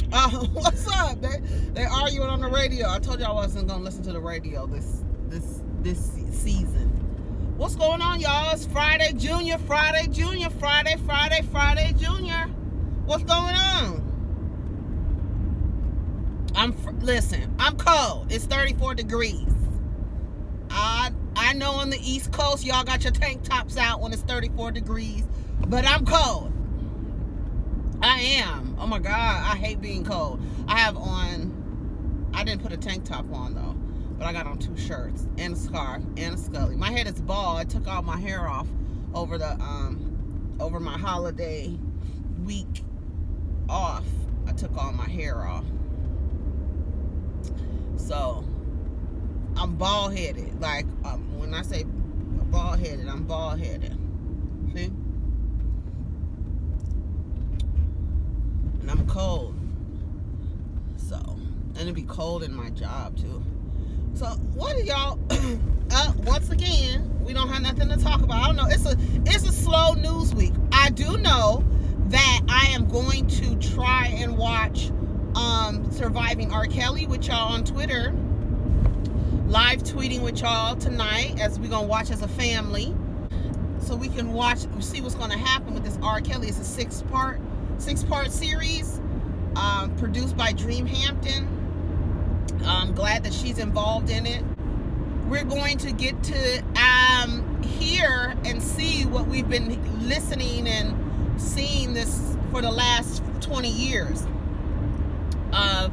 What's up? They arguing on the radio. I told you I wasn't gonna listen to the radio this season. What's going on, y'all? It's Friday Junior. Friday Junior. Friday Junior. What's going on? Listen. I'm cold. It's 34 degrees. I know on the East Coast y'all got your tank tops out when it's 34 degrees, but I'm cold. I am. Oh my God, I hate being cold. I didn't put a tank top on though, but I got on 2 shirts and a scarf and a scully. My head is bald. I took all my hair off over my holiday week off. I took all my hair off. So I'm bald headed. Like when I say bald headed, I'm bald headed. See? And I'm cold. So, and it'll be cold in my job too. So, what are y'all? Once again, we don't have nothing to talk about. I don't know. It's a slow news week. I do know that I am going to try and watch Surviving R. Kelly with y'all on Twitter. Live tweeting with y'all tonight as we're gonna watch as a family, so we can see what's gonna happen with this R. Kelly. It's a six-part series, produced by Dreamhampton. I'm glad that she's involved in it. We're going to get to hear and see what we've been listening and seeing this for the last 20 years of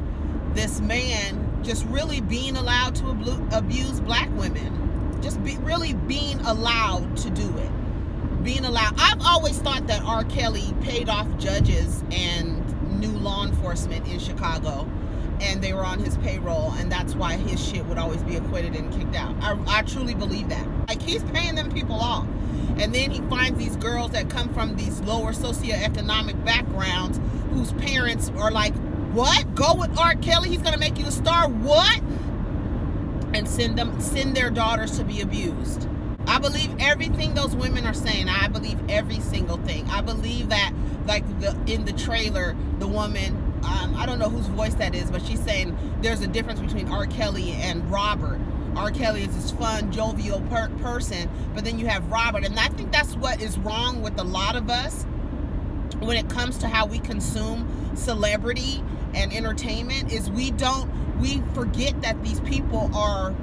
this man just really being allowed to abuse black women. Just really being allowed to do it. Being allowed. I've always thought that R. Kelly paid off judges and new law enforcement in Chicago, and they were on his payroll, and that's why his shit would always be acquitted and kicked out. I truly believe that. Like, he's paying them people off. And then he finds these girls that come from these lower socioeconomic backgrounds whose parents are like, what? Go with R. Kelly? He's gonna make you a star? What? And send their daughters to be abused. I believe everything those women are saying. I believe every single thing. I believe that, like in the trailer, the woman, I don't know whose voice that is, but she's saying there's a difference between R. Kelly and Robert. R. Kelly is this fun, jovial person, but then you have Robert, and I think that's what is wrong with a lot of us when it comes to how we consume celebrity and entertainment. Is we forget that these people are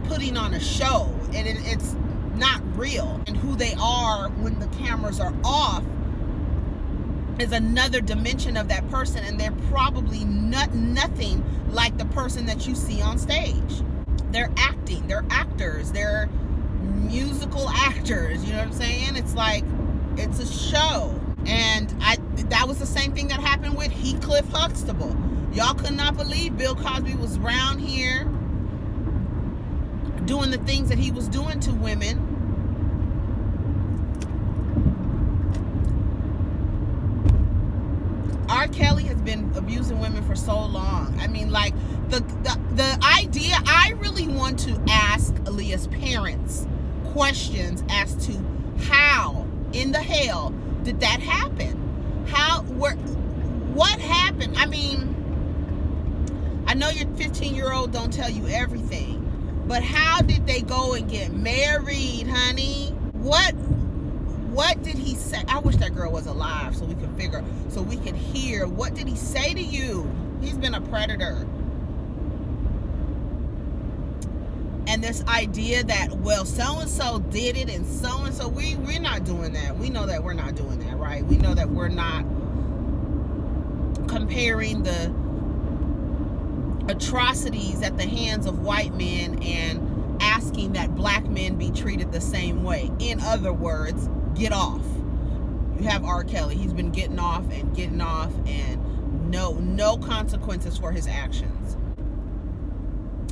putting on a show, and it's not real, and who they are when the cameras are off is another dimension of that person, and they're probably nothing like the person that you see on stage. They're acting, they're actors, they're musical actors, you know what I'm saying? It's like, it's a show. And that was the same thing that happened with Heathcliff Huxtable. Y'all could not believe Bill Cosby was around here doing the things that he was doing to women. R. Kelly has been abusing women for so long. I mean, like, the idea, I really want to ask Aaliyah's parents questions as to how in the hell did that happen? What happened? I mean, I know your 15-year-old don't tell you everything, but how did they go and get married, honey? What did he say? I wish that girl was alive so we could hear, what did he say to you? He's been a predator. And this idea that, well, so-and-so did it and so-and-so, we're not doing that. We know that we're not doing that, right? We know that we're not comparing the atrocities at the hands of white men and asking that black men be treated the same way. In other words, get off. You have R. Kelly. He's been getting off and no consequences for his actions.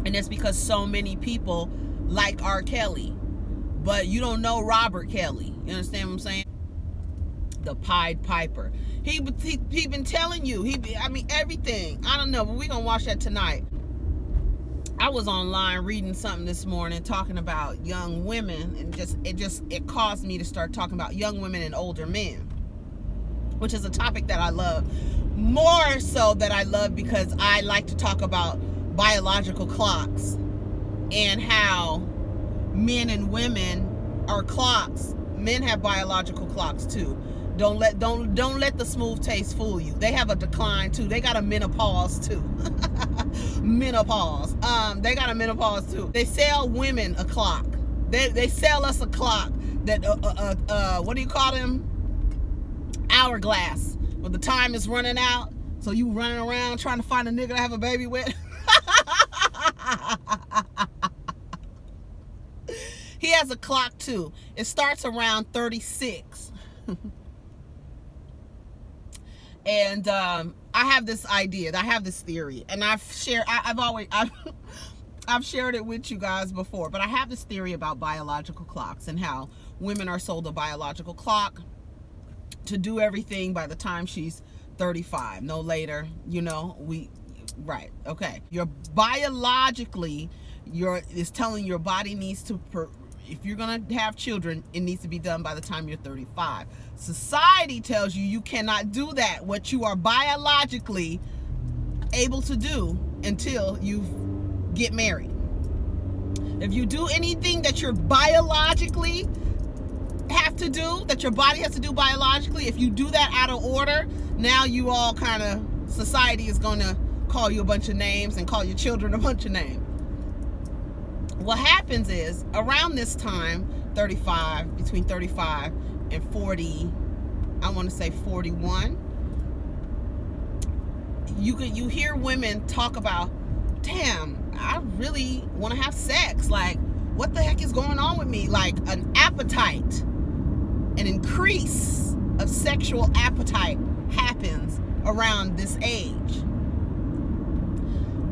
And it's because so many people like R. Kelly, but you don't know Robert Kelly. You understand what I'm saying? The Pied Piper. He been telling you. Everything. I don't know, but we're gonna watch that tonight. I was online reading something this morning talking about young women, and it caused me to start talking about young women and older men, which is a topic that I love. more so that I love because I like to talk about biological clocks and how men and women are clocks. Men have biological clocks too. Don't let the smooth taste fool you. They have a decline too. They got a menopause too. Menopause. They got a menopause too. They sell women a clock. They sell us a clock that what do you call them? Hourglass. When the time is running out, so you running around trying to find a nigga to have a baby with. He has a clock too. It starts around 36. And I have this idea, I have this theory, and I've shared it with you guys before, but I have this theory about biological clocks and how women are sold a biological clock to do everything by the time she's 35, no later, right, okay. You're biologically, it's telling your body needs to, if you're gonna have children, it needs to be done by the time you're 35. Society tells you cannot do that, what you are biologically able to do until you get married. If you do anything that you're biologically have to do, that your body has to do biologically, if you do that out of order, now you all kind of, society is gonna call you a bunch of names and call your children a bunch of names. What happens is, around this time, 35, between 35 and 40, I want to say 41, you hear women talk about, damn, I really want to have sex. Like, what the heck is going on with me? Like, an appetite, an increase of sexual appetite happens around this age.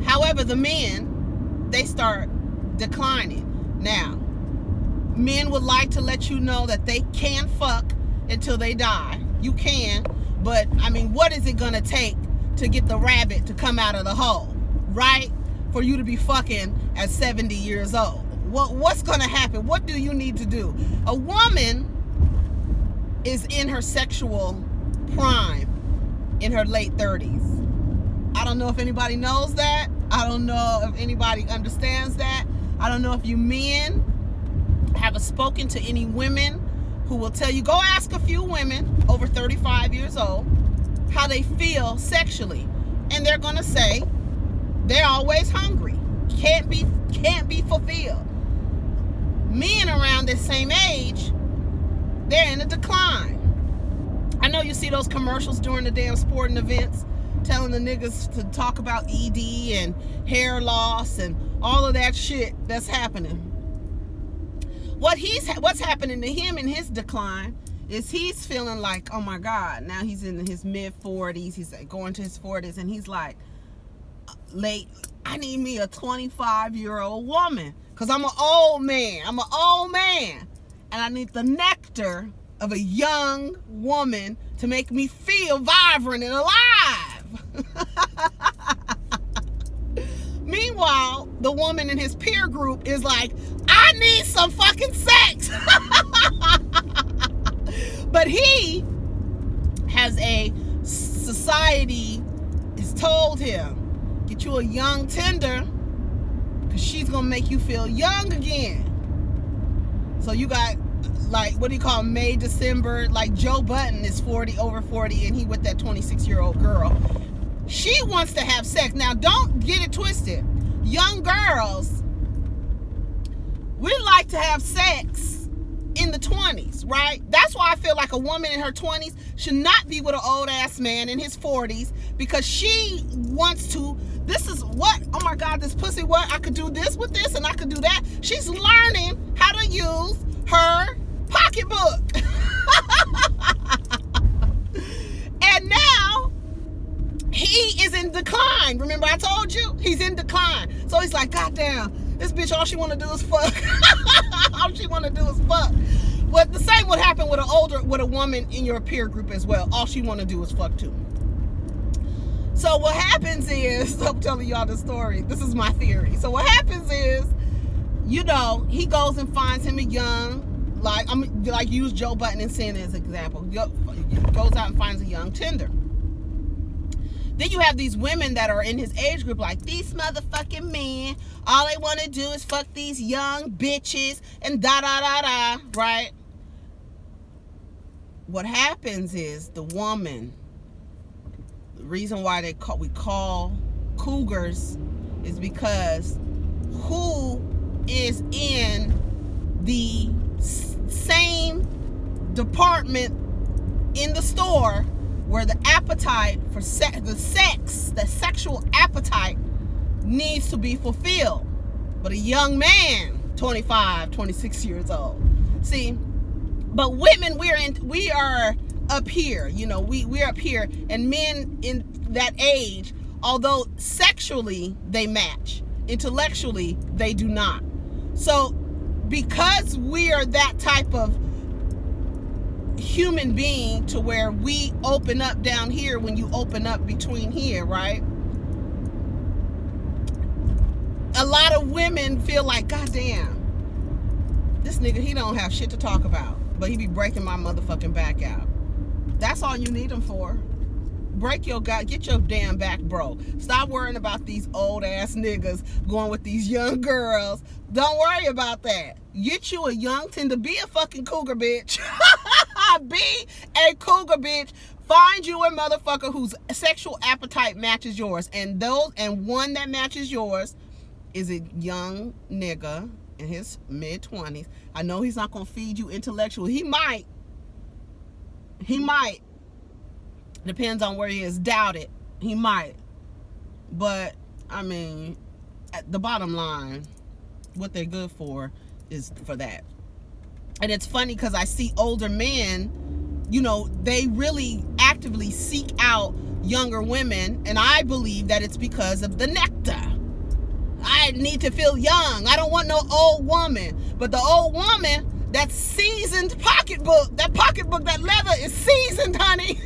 However, the men, they start declining. Now, men would like to let you know that they can fuck until they die. You can, but I mean, what is it gonna take to get the rabbit to come out of the hole, right? For you to be fucking at 70 years old. What's gonna happen? What do you need to do? A woman is in her sexual prime in her late 30s. I don't know if anybody knows that. I don't know if anybody understands that. I don't know if you men have spoken to any women who will tell you, go ask a few women over 35 years old how they feel sexually. And they're gonna say they're always hungry. Can't be fulfilled. Men around this same age, they're in a decline. I know you see those commercials during the damn sporting events telling the niggas to talk about ED and hair loss and all of that shit that's happening. What's happening to him in his decline is he's feeling like, oh my God, now he's in his mid-40s, he's going to his 40s, and he's like, I need me a 25-year-old woman, because I'm an old man, and I need the nectar of a young woman to make me feel vibrant and alive. Meanwhile, the woman in his peer group is like, I need some fucking sex. But he has society has told him, get you a young tender, because she's going to make you feel young again. So you got, like, what do you call May, December, like Joe Button is over 40, and he with that 26-year-old girl. She wants to have sex. Now, don't get it twisted. Young girls, we like to have sex in the 20s, right? That's why I feel like a woman in her 20s should not be with an old-ass man in his 40s, because she wants to, this is what, oh my God, this pussy, what? I could do this with this, and I could do that. She's learning how to use her pocketbook. And now he is in decline. Remember I told you? He's in decline. So he's like, God damn, this bitch, all she want to do is fuck. All she want to do is fuck. But the same would happen with a woman in your peer group as well. All she want to do is fuck too. So what happens is, I'm telling y'all the story. This is my theory. So what happens is, you know, he goes and finds him a young, use Joe Button and Sin as an example. Goes out and finds a young tender. Then you have these women that are in his age group like, these motherfucking men, all they want to do is fuck these young bitches and da-da-da-da, right? What happens is the woman, the reason why we call Cougars is because who is in the same department in the store where the appetite for the sexual appetite needs to be fulfilled. But a young man, 25, 26 years old. See, but women, we are up here, we're up here, and men in that age, although sexually they match, intellectually they do not. So because we are that type of human being to where we open up down here when you open up between here, right? A lot of women feel like, God damn, this nigga, he don't have shit to talk about, but he be breaking my motherfucking back out. That's all you need him for. Get your damn back, bro. Stop worrying about these old ass niggas going with these young girls. Don't worry about that. Get you a youngtin to be a fucking cougar, bitch. Be a cougar, bitch. Find you a motherfucker whose sexual appetite matches yours, and one that matches yours is a young nigga in his mid-20s. I know he's not gonna feed you intellectually. He might. Depends on where he is. Doubt it. He might. But, I mean, at the bottom line, what they're good for is for that. And it's funny because I see older men, they really actively seek out younger women. And I believe that it's because of the nectar. I need to feel young. I don't want no old woman. But the old woman, that seasoned pocketbook, that leather is seasoned, honey.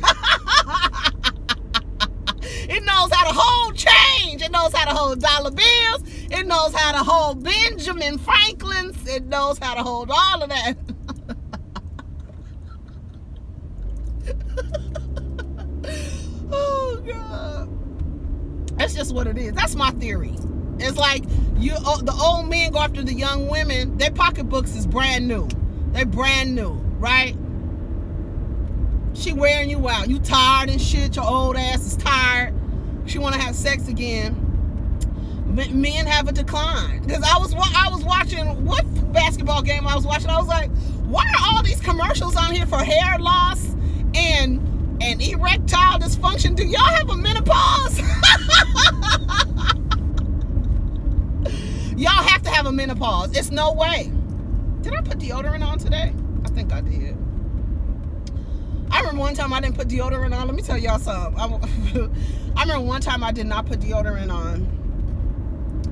It knows how to hold change. It knows how to hold dollar bills. It knows how to hold Benjamin Franklin's. It knows how to hold all of that. Oh, God. That's just what it is. That's my theory. It's like the old men go after the young women. Their pocketbooks is brand new. They're brand new, right? She wearing you out. You tired and shit. Your old ass is tired. She want to have sex again. Men have a decline. Because I was watching, what basketball game I was watching? I was like, why are all these commercials on here for hair loss and erectile dysfunction? Do y'all have a menopause? Y'all have to have a menopause. It's no way. Did I put deodorant on today? I think I did. I remember one time I didn't put deodorant on. Let me tell y'all something. I remember one time I did not put deodorant on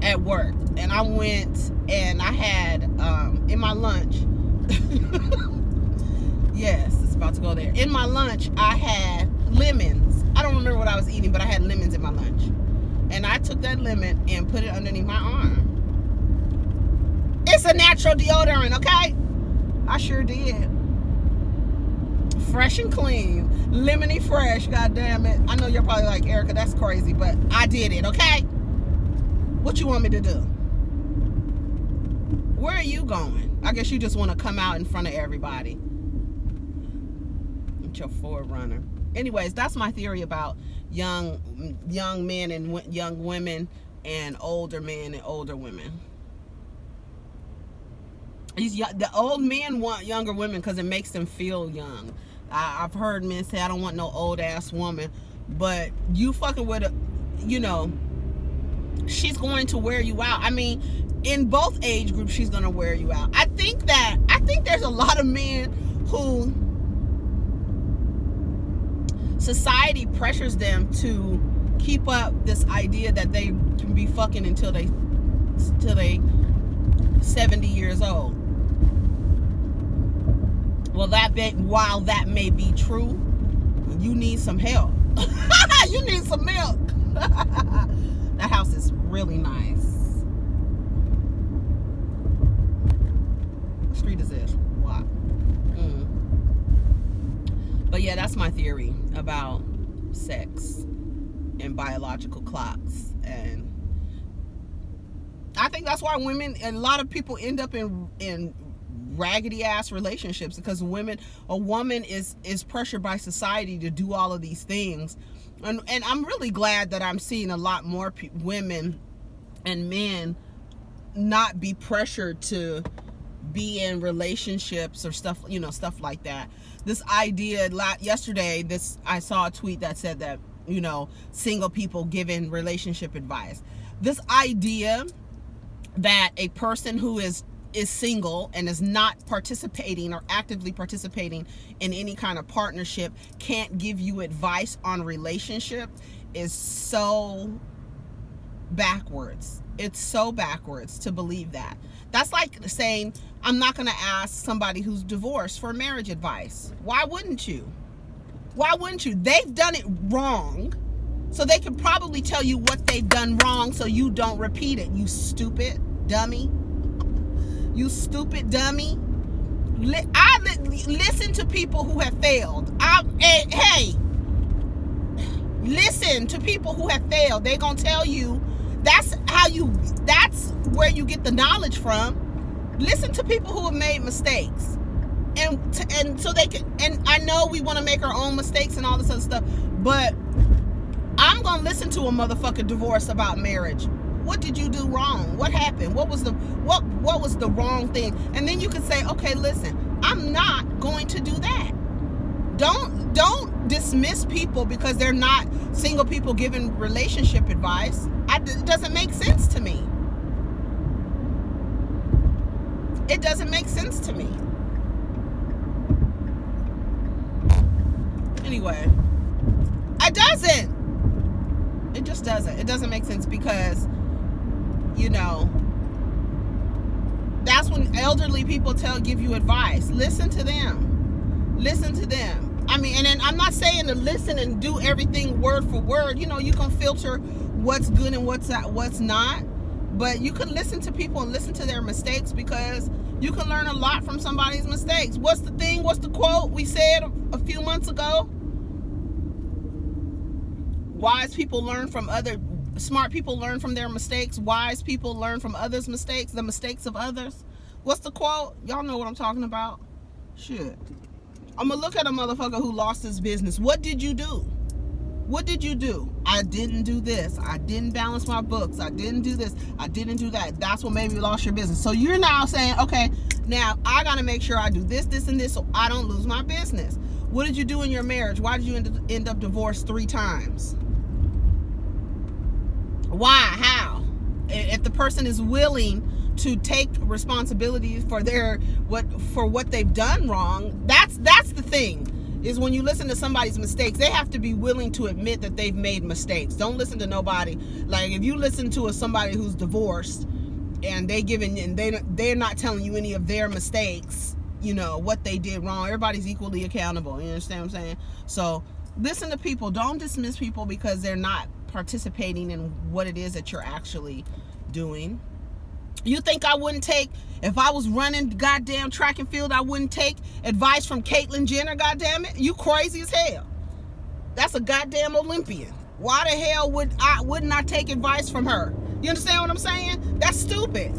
at work. And I went and I had, in my lunch, yes, it's about to go there. In my lunch, I had lemons. I don't remember what I was eating, but I had lemons in my lunch. And I took that lemon and put it underneath my arm. It's a natural deodorant, okay? I sure did. Fresh and clean. Lemony fresh, god damn it. I know you're probably like, Erica, that's crazy, but I did it, okay? What you want me to do? Where are you going? I guess you just want to come out in front of everybody. It's your forerunner. Anyways, that's my theory about young men and young women and older men and older women. The old men want younger women because it makes them feel young. I've heard men say, I don't want no old ass woman. But you fucking with she's going to wear you out. I mean, in both age groups, she's going to wear you out. I think there's a lot of men who society pressures them to keep up this idea that they can be fucking until they 70 years old. Well, while that may be true, you need some help. You need some milk. That house is really nice. What street is this? What? But yeah, that's my theory about sex and biological clocks. And I think that's why women, and a lot of people end up in raggedy ass relationships, because a woman is pressured by society to do all of these things. And I'm really glad that I'm seeing a lot more women and men not be pressured to be in relationships or stuff, stuff like that. This idea, yesterday, I saw a tweet that said that, single people giving relationship advice. This idea that a person who is single and is not participating or actively participating in any kind of partnership can't give you advice on relationship is so backwards. It's so backwards to believe that. That's like saying, I'm not going to ask somebody who's divorced for marriage advice. Why wouldn't you? Why wouldn't you? They've done it wrong, so they can probably tell you what they've done wrong so you don't repeat it, you stupid dummy. You stupid dummy. I listen to people who have failed. Hey, listen to people who have failed. They're going to tell you that's where you get the knowledge from. Listen to people who have made mistakes. And so they can, and I know we want to make our own mistakes and all this other stuff, but I'm going to listen to a motherfucking divorce about marriage. What did you do wrong? What happened? What was the wrong thing? And then you can say, okay, listen, I'm not going to do that. Don't dismiss people because they're not single people giving relationship advice. It doesn't make sense to me. It doesn't make sense to me. Anyway, it doesn't. It just doesn't. It doesn't make sense because, that's when elderly people give you advice. Listen to them. Listen to them. I mean, and then I'm not saying to listen and do everything word for word. You can filter what's good and what's not. But you can listen to people and listen to their mistakes, because you can learn a lot from somebody's mistakes. What's the quote we said a few months ago? Smart people learn from their mistakes. Wise people learn from others' mistakes, the mistakes of others. What's the quote? Y'all know what I'm talking about. Shit. I'm going to look at a motherfucker who lost his business. What did you do? What did you do? I didn't do this. I didn't balance my books. I didn't do this. I didn't do that. That's what made me lost your business. So you're now saying, okay, now I got to make sure I do this, this, and this so I don't lose my business. What did you do in your marriage? Why did you end up divorced 3 times? Why? How? If the person is willing to take responsibility for what they've done wrong, that's the thing. Is when you listen to somebody's mistakes, they have to be willing to admit that they've made mistakes. Don't listen to nobody. Like if you listen to somebody who's divorced and they're not telling you any of their mistakes, what they did wrong. Everybody's equally accountable. You understand what I'm saying? So listen to people. Don't dismiss people because they're not participating in what it is that you're actually doing. You think I wouldn't take, if I was running goddamn track and field, I wouldn't take advice from Caitlyn Jenner, goddamn it? You crazy as hell. That's a goddamn Olympian. Why the hell wouldn't I take advice from her? You understand what I'm saying? That's stupid.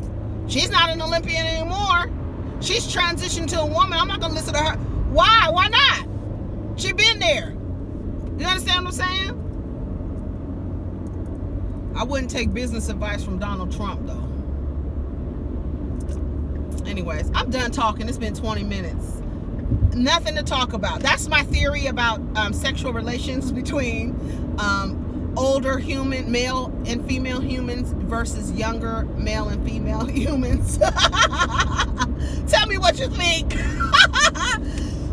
She's not an Olympian anymore. She's transitioned to a woman. I'm not gonna listen to her. Why? Why not? She been there. You understand what I'm saying? I wouldn't take business advice from Donald Trump, though. Anyways, I'm done talking. It's been 20 minutes. Nothing to talk about. That's my theory about sexual relations between older human, male and female humans versus younger male and female humans. Tell me what you think.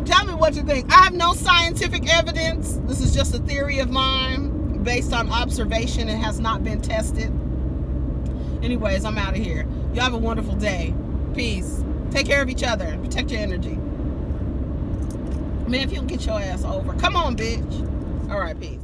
Tell me what you think. I have no scientific evidence. This is just a theory of mine based on observation. It has not been tested. Anyways, I'm out of here. Y'all have a wonderful day. Peace. Take care of each other and protect your energy. Man, if you don't get your ass over. Come on, bitch. All right, peace.